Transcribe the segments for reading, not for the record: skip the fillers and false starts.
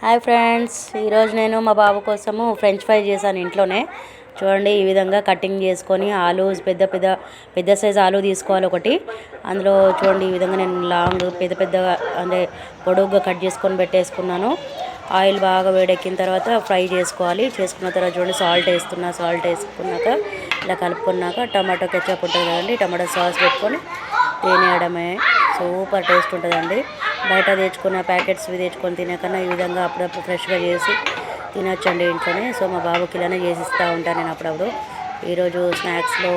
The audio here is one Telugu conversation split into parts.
హాయ్ ఫ్రెండ్స్, ఈరోజు నేను మా బాబు కోసము ఫ్రెంచ్ ఫ్రై చేశాను ఇంట్లోనే. చూడండి, ఈ విధంగా కటింగ్ చేసుకొని ఆలు పెద్ద సైజు ఆలు తీసుకోవాలి ఒకటి. అందులో చూడండి, ఈ విధంగా నేను లాంగ్ పెద్దగా అంటే పొడుగ్గా కట్ చేసుకొని పెట్టేసుకున్నాను. ఆయిల్ బాగా వేడెక్కిన తర్వాత ఫ్రై చేసుకోవాలి. చేసుకున్న తర్వాత చూడండి, సాల్ట్ వేసుకున్నాక ఇలా కలుపుకున్నాక టమాటో కెచప్ ఉంటుంది కదండి, టమాటో సాస్ పెట్టుకొని తినేయడమే. సూపర్ టేస్ట్ ఉంటుందండి. బయట తెచ్చుకున్న ప్యాకెట్స్ తెచ్చుకొని తినకన్నా ఈ విధంగా అప్పుడప్పుడు ఫ్రెష్గా చేసి తినొచ్చండి ఇంట్లోనే. సో మా బాబుకి ఇలానే చేసి ఇస్తూ ఉంటాను నేను అప్పుడప్పుడు. ఈరోజు స్నాక్స్లో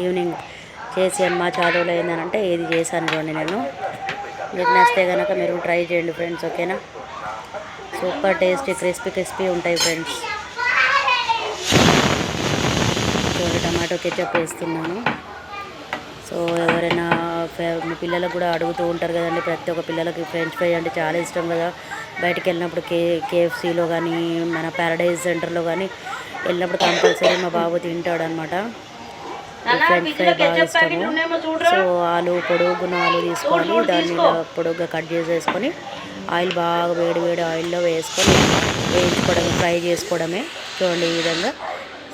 ఈవినింగ్ చేసి అమ్మ చాలులో ఏంటంటే ఏది చేశాను చూడండి నేను. మీకు నచ్చితే కనుక మీరు ట్రై చేయండి ఫ్రెండ్స్, ఓకేనా. సూపర్ టేస్టీ క్రిస్పీ ఉంటాయి ఫ్రెండ్స్. చూడండి, టమాటో కెచప్ వేస్తున్నాను. సో ఎవరైనా మీ పిల్లలకు కూడా అడుగుతూ ఉంటారు కదండి, ప్రతి ఒక్క పిల్లలకి ఫ్రెంచ్ ఫ్రై అంటే చాలా ఇష్టం కదా. బయటికి వెళ్ళినప్పుడు కేఎఫ్సీలో కానీ మన ప్యారడైజ్ సెంటర్లో కానీ వెళ్ళినప్పుడు కంపల్సరీ మా బాబు తింటాడు అనమాట. ఫ్రెంచ్ ఫ్రై బాగా ఇష్టము. సో పొడుగున ఆలు తీసుకోవాలి, దాన్ని పొడుగ్గా కట్ చేసేసుకొని ఆయిల్ బాగా వేడి ఆయిల్లో వేసుకొని ఫ్రై చేసుకోవడమే. చూడండి, ఈ విధంగా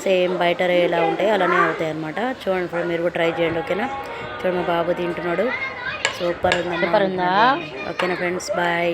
సేమ్ బయట ఎలా ఉంటాయి అలానే అవుతాయి అన్నమాట. చూడండి, మీరు కూడా ట్రై చేయండి, ఓకేనా. చూడండి, మా బాబు తింటున్నాడు. సూపర్ ఉందా? ఓకేనా ఫ్రెండ్స్, బాయ్.